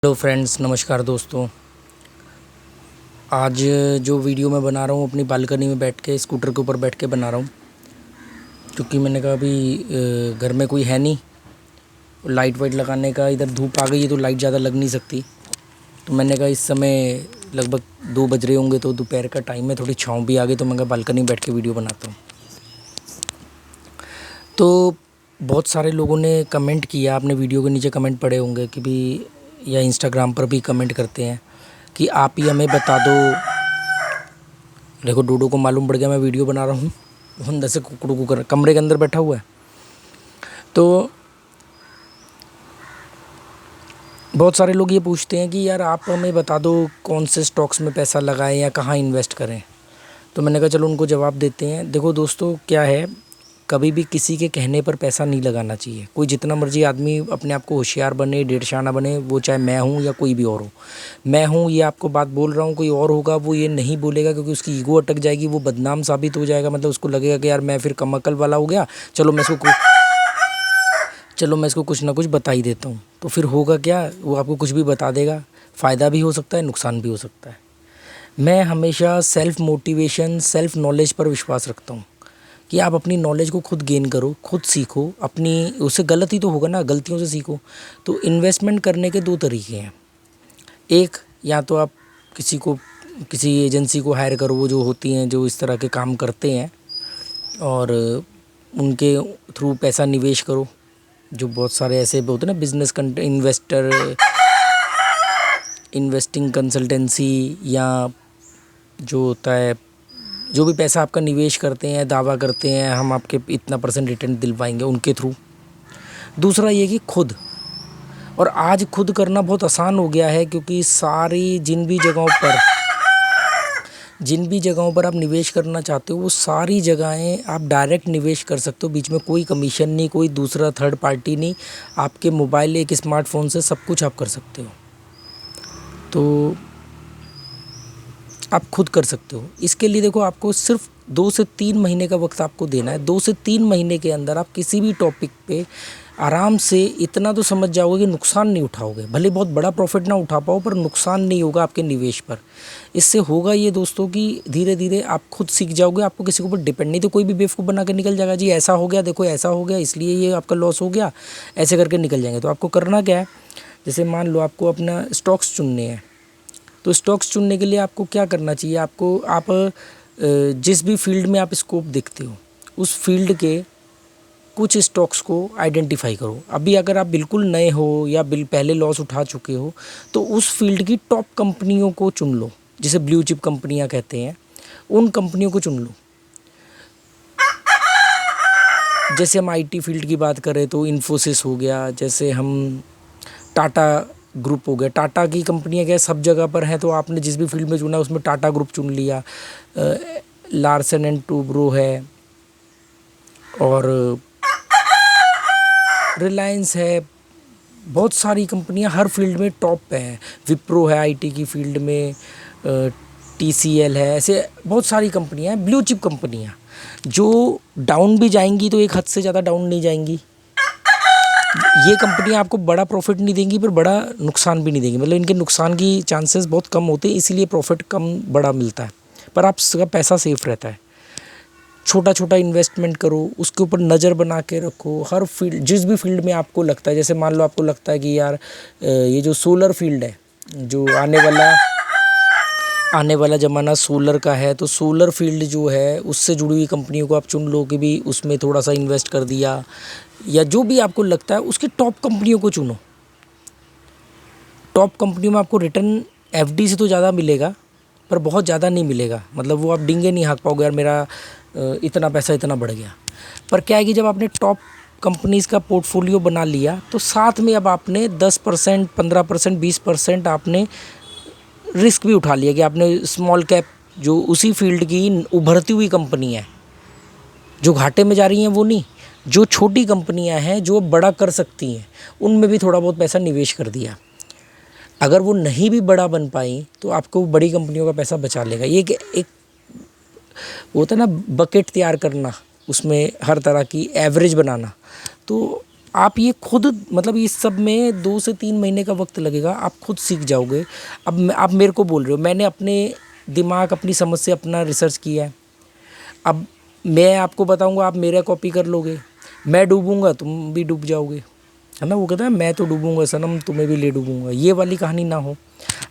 Hello friends, नमस्कार दोस्तों। आज जो वीडियो मैं बना रहा हूँ अपनी बालकनी में बैठ के, स्कूटर के ऊपर बैठ के बना रहा हूँ, क्योंकि मैंने कहा अभी घर में कोई है नहीं, लाइट वाइट लगाने का, इधर धूप आ गई है तो लाइट ज़्यादा लग नहीं सकती। तो मैंने कहा इस समय लगभग 2 बज रहे होंगे, तो दोपहर का टाइम है, थोड़ी छाँव भी आ गई, तो मैं कहा बालकनी में बैठ के वीडियो बनाता हूँ। तो बहुत सारे लोगों ने कमेंट किया, आपने वीडियो के नीचे कमेंट पढ़े होंगे कि भी, या इंस्टाग्राम पर भी कमेंट करते हैं कि आप ही हमें बता दो। देखो डूडू को मालूम पड़ गया मैं वीडियो बना रहा हूँ, अंदर से कुकड़ू कर कमरे के अंदर बैठा हुआ है। तो बहुत सारे लोग ये पूछते हैं कि यार आप हमें बता दो कौन से स्टॉक्स में पैसा लगाएं या कहाँ इन्वेस्ट करें। तो मैंने कहा चलो उनको जवाब देते हैं। देखो दोस्तों, क्या है, कभी भी किसी के कहने पर पैसा नहीं लगाना चाहिए। कोई जितना मर्जी आदमी अपने आप को होशियार बने, डेढ़शाना बने, वो चाहे मैं हूँ या कोई भी और हो। मैं हूँ ये आपको बात बोल रहा हूँ, कोई और होगा वो ये नहीं बोलेगा, क्योंकि उसकी ईगो अटक जाएगी, वो बदनाम साबित हो जाएगा। मतलब उसको लगेगा कि यार मैं फिर कम अकल वाला हो गया, चलो मैं इसको कुछ ना कुछ बता ही देता हूँ। तो फिर होगा क्या, वो आपको कुछ भी बता देगा, फ़ायदा भी हो सकता है, नुकसान भी हो सकता है। मैं हमेशा सेल्फ़ मोटिवेशन, सेल्फ़ नॉलेज पर विश्वास रखता हूँ कि आप अपनी नॉलेज को खुद गेन करो, खुद सीखो। अपनी उससे गलती तो होगा ना, गलतियों से सीखो। तो इन्वेस्टमेंट करने के 2 तरीके हैं। एक, या तो आप किसी एजेंसी को हायर करो, वो जो होती हैं जो इस तरह के काम करते हैं, और उनके थ्रू पैसा निवेश करो। जो बहुत सारे ऐसे होते हैं ना, बिजनेस इन्वेस्टिंग कंसल्टेंसी, या जो होता है, जो भी पैसा आपका निवेश करते हैं, दावा करते हैं हम आपके इतना % रिटर्न दिलवाएंगे, उनके थ्रू। दूसरा ये कि खुद, और आज खुद करना बहुत आसान हो गया है, क्योंकि सारी जिन भी जगहों पर आप निवेश करना चाहते हो, वो सारी जगहें आप डायरेक्ट निवेश कर सकते हो। बीच में कोई कमीशन नहीं, कोई दूसरा थर्ड पार्टी नहीं। आपके मोबाइल, एक स्मार्टफोन से सब कुछ आप कर सकते हो। तो आप खुद कर सकते हो। इसके लिए देखो, आपको सिर्फ 2 से 3 महीने का वक्त आपको देना है। 2 से 3 महीने के अंदर आप किसी भी टॉपिक पे आराम से इतना तो समझ जाओगे कि नुकसान नहीं उठाओगे। भले बहुत बड़ा प्रॉफिट ना उठा पाओ, पर नुकसान नहीं होगा आपके निवेश पर। इससे होगा ये दोस्तों कि धीरे धीरे आप खुद सीख जाओगे। आपको किसी के ऊपर डिपेंड नहीं, तो कोई भी बेवकूफ़ बना के निकल जाएगा, जी ऐसा हो गया, देखो ऐसा हो गया, इसलिए ये आपका लॉस हो गया, ऐसे करके निकल जाएंगे। तो आपको करना क्या है, जैसे मान लो आपको अपना स्टॉक्स चुनने हैं, तो स्टॉक्स चुनने के लिए आपको क्या करना चाहिए, आप जिस भी फील्ड में आप स्कोप देखते हो, उस फील्ड के कुछ स्टॉक्स को आइडेंटिफाई करो। अभी अगर आप बिल्कुल नए हो या पहले लॉस उठा चुके हो, तो उस फील्ड की टॉप कंपनियों को चुन लो, जिसे ब्लू चिप कंपनियां कहते हैं, उन कंपनियों को चुन लो। जैसे हम आईटी फील्ड की बात करें तो इन्फोसिस हो गया, जैसे हम टाटा ग्रुप हो गया। टाटा की कंपनियां क्या सब जगह पर हैं, तो आपने जिस भी फील्ड में चुना उसमें टाटा ग्रुप चुन लिया। लार्सन एंड टूब्रो है, और रिलायंस है। बहुत सारी कंपनियां हर फील्ड में टॉप पे हैं। विप्रो है आईटी की फील्ड में, टीसीएल है। ऐसे बहुत सारी कंपनियां हैं, ब्लू चिप कंपनियां, जो डाउन भी जाएंगी तो एक हद से ज़्यादा डाउन नहीं जाएंगी। ये कंपनियां आपको बड़ा प्रॉफिट नहीं देंगी, पर बड़ा नुकसान भी नहीं देंगी। मतलब इनके नुकसान की चांसेस बहुत कम होते हैं, इसीलिए प्रॉफिट कम बड़ा मिलता है, पर आपका पैसा सेफ रहता है। छोटा छोटा इन्वेस्टमेंट करो, उसके ऊपर नज़र बना के रखो। हर फील्ड, जिस भी फील्ड में आपको लगता है, जैसे मान लो आपको लगता है कि यार ये जो सोलर फील्ड है, जो आने वाला ज़माना सोलर का है, तो सोलर फील्ड जो है उससे जुड़ी हुई कंपनियों को आप चुन लो कि भी उसमें थोड़ा सा इन्वेस्ट कर दिया, या जो भी आपको लगता है उसकी टॉप कंपनियों को चुनो। टॉप कंपनियों में आपको रिटर्न एफडी से तो ज़्यादा मिलेगा, पर बहुत ज़्यादा नहीं मिलेगा। मतलब वो आप डींगे नहीं हाँक पाओगे, यार मेरा इतना पैसा इतना बढ़ गया। पर क्या है कि जब आपने टॉप कंपनीज़ का पोर्टफोलियो बना लिया, तो साथ में अब आपने 10%, 15%, 20% आपने रिस्क भी उठा लिया, कि आपने स्मॉल कैप, जो उसी फील्ड की उभरती हुई कंपनी है, जो घाटे में जा रही हैं वो नहीं, जो छोटी कंपनियां हैं जो बड़ा कर सकती हैं, उनमें भी थोड़ा बहुत पैसा निवेश कर दिया। अगर वो नहीं भी बड़ा बन पाई, तो आपको बड़ी कंपनियों का पैसा बचा लेगा। ये एक होता है ना, बकेट तैयार करना, उसमें हर तरह की एवरेज बनाना। तो आप ये खुद मतलब इस सब में 2 से 3 महीने का वक्त लगेगा, आप खुद सीख जाओगे। अब आप मेरे को बोल रहे हो, मैंने अपने दिमाग, अपनी समझ से अपना रिसर्च किया है। अब मैं आपको बताऊंगा, आप मेरा कॉपी कर लोगे, मैं डूबूंगा तुम भी डूब जाओगे, है ना। वो कहता है मैं तो डूबूंगा सनम, तुम्हें भी ले डूबूंगा, ये वाली कहानी ना हो।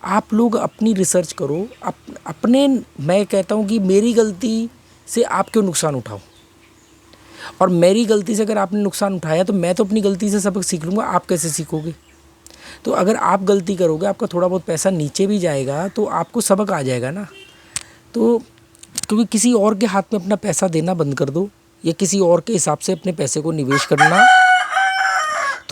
आप लोग अपनी रिसर्च करो, अपने, मैं कहता हूँ कि मेरी गलती से आप क्यों नुकसान उठाओ, और मेरी गलती से अगर आपने नुकसान उठाया तो मैं तो अपनी गलती से सबक सीख लूँगा, आप कैसे सीखोगे। तो अगर आप गलती करोगे, आपका थोड़ा बहुत पैसा नीचे भी जाएगा तो आपको सबक आ जाएगा ना। तो क्योंकि किसी और के हाथ में अपना पैसा देना बंद कर दो, या किसी और के हिसाब से अपने पैसे को निवेश करना।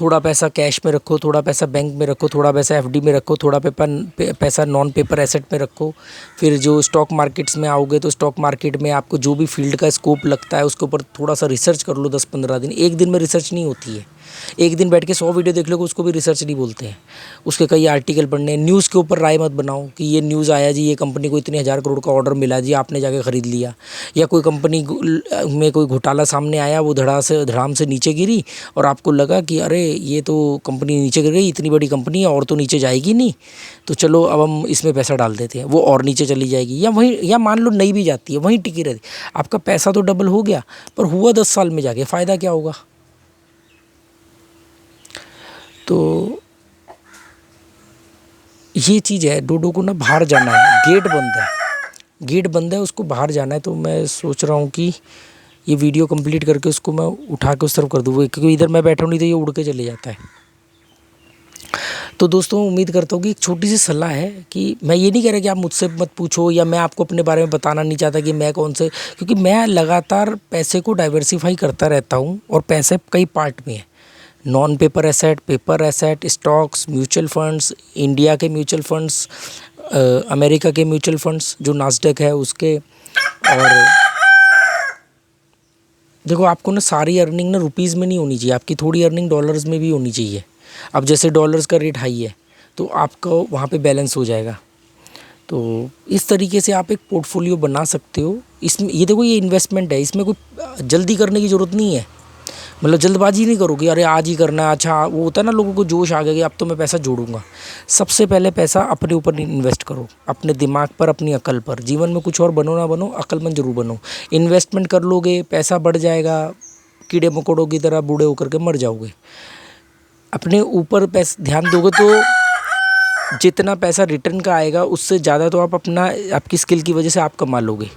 थोड़ा पैसा कैश में रखो, थोड़ा पैसा बैंक में रखो, थोड़ा पैसा एफडी में रखो, थोड़ा पैसा नॉन पेपर एसेट में रखो। फिर जो स्टॉक मार्केट्स में आओगे तो स्टॉक मार्केट में आपको जो भी फील्ड का स्कोप लगता है उसके ऊपर थोड़ा सा रिसर्च कर लो 10-15 दिन। एक दिन में रिसर्च नहीं होती है, एक दिन बैठ के 100 वीडियो देख लोगे उसको भी रिसर्च नहीं बोलते हैं। उसके कई आर्टिकल पढ़ने, न्यूज़ के ऊपर राय मत बनाओ कि ये न्यूज़ आया जी, ये कंपनी को इतने 1000 करोड़ का ऑर्डर मिला जी, आपने जाके ख़रीद लिया। या कोई कंपनी में कोई घोटाला सामने आया, वो धड़ाम से नीचे गिरी और आपको लगा कि अरे ये तो कंपनी नीचे गिर गई, इतनी बड़ी कंपनी है और तो नीचे जाएगी नहीं, तो चलो अब हम इसमें पैसा डाल देते हैं, वो और नीचे चली जाएगी। या वहीं, या मान लो नहीं भी जाती है, वहीं टिकी रहती, आपका पैसा तो डबल हो गया, पर हुआ 10 साल में जाके फ़ायदा क्या होगा। तो ये चीज़ है, डोडो को ना बाहर जाना है, गेट बंद है, गेट बंद है, उसको बाहर जाना है। तो मैं सोच रहा हूँ कि ये वीडियो कंप्लीट करके उसको मैं उठा के उस तरफ कर दूँ, क्योंकि इधर मैं बैठा हूँ नहीं तो ये उड़ के चले जाता है। तो दोस्तों उम्मीद करता हूँ कि एक छोटी सी सलाह है कि मैं ये नहीं कह रहा कि आप मुझसे मत पूछो, या मैं आपको अपने बारे में बताना नहीं चाहता कि मैं कौन से, क्योंकि मैं लगातार पैसे को डाइवर्सिफाई करता रहता हूँ और पैसे कई पार्ट में है, non paper asset, paper asset, stocks, mutual funds, India के म्यूचुअल फंड्स, अमेरिका के म्यूचुअल फंड्स जो नास्डैक है उसके। और देखो आपको ना सारी अर्निंग ना रुपीज़ में नहीं होनी चाहिए, आपकी थोड़ी अर्निंग डॉलर्स में भी होनी चाहिए। अब जैसे डॉलर्स का रेट हाई है तो आपको वहाँ पे बैलेंस हो जाएगा। तो इस तरीके से आप एक पोर्टफोलियो बना सकते हो। इसमें ये देखो, ये इन्वेस्टमेंट है, इसमें कोई जल्दी करने की ज़रूरत नहीं है, मतलब जल्दबाजी नहीं करोगे अरे आज ही करना है। अच्छा वो होता है ना, लोगों को जोश आ गया कि अब तो मैं पैसा जोड़ूंगा। सबसे पहले पैसा अपने ऊपर इन्वेस्ट करो, अपने दिमाग पर, अपनी अकल पर। जीवन में कुछ और बनो ना बनो, अक्लमंद जरूर बनो। इन्वेस्टमेंट कर लोगे, पैसा बढ़ जाएगा, कीड़े मकोड़ों की तरह बूढ़े होकर के मर जाओगे। अपने ऊपर पैसा ध्यान दोगे तो जितना पैसा रिटर्न का आएगा उससे ज़्यादा तो आप अपना, आपकी स्किल की वजह से आप कमा लोगे।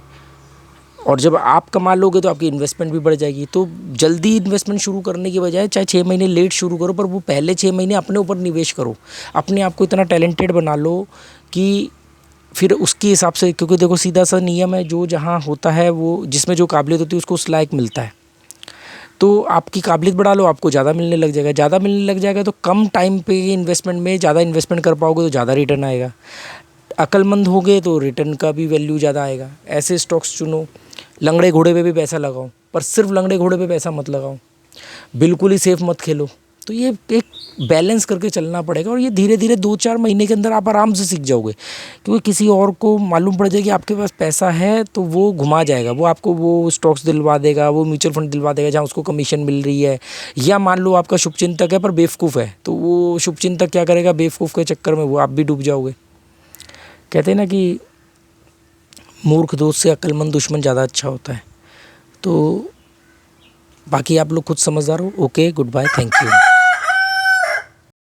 और जब आप कमा लोगे तो आपकी इन्वेस्टमेंट भी बढ़ जाएगी। तो जल्दी इन्वेस्टमेंट शुरू करने की बजाय चाहे 6 महीने लेट शुरू करो, पर वो पहले 6 महीने अपने ऊपर निवेश करो। अपने आप को इतना टैलेंटेड बना लो कि फिर उसके हिसाब से, क्योंकि देखो सीधा सा नियम है, जो जहाँ होता है वो, जिसमें जो काबिलियत होती है उसको उस लायक मिलता है। तो आपकी काबिलियत बढ़ा लो, आपको ज़्यादा मिलने लग जाएगा। ज़्यादा मिलने लग जाएगा तो कम टाइम पे इन्वेस्टमेंट में ज़्यादा इन्वेस्टमेंट कर पाओगे तो ज़्यादा रिटर्न आएगा। अक्लमंद हो गए तो रिटर्न का भी वैल्यू ज़्यादा आएगा। ऐसे स्टॉक्स चुनो, लंगड़े घोड़े पे भी पैसा लगाओ, पर सिर्फ लंगड़े घोड़े पे पैसा मत लगाओ, बिल्कुल ही सेफ मत खेलो। तो ये एक बैलेंस करके चलना पड़ेगा, और ये धीरे धीरे 2-4 महीने के अंदर आप आराम से सीख जाओगे। क्योंकि किसी और को मालूम पड़ जाए कि आपके पास पैसा है तो वो घुमा जाएगा, वो आपको वो स्टॉक्स दिलवा देगा, वो म्यूचुअल फंड दिलवा देगा जहाँ उसको कमीशन मिल रही है। या मान लो आपका शुभचिंतक है पर बेवकूफ़ है, तो वो शुभचिंतक क्या करेगा, बेवकूफ़ के चक्कर में वो आप भी डूब जाओगे। कहते हैं ना कि मूर्ख दोस्त से अक्लमंद दुश्मन ज़्यादा अच्छा होता है। तो बाकी आप लोग खुद समझदार हो। Okay, good bye, thank you.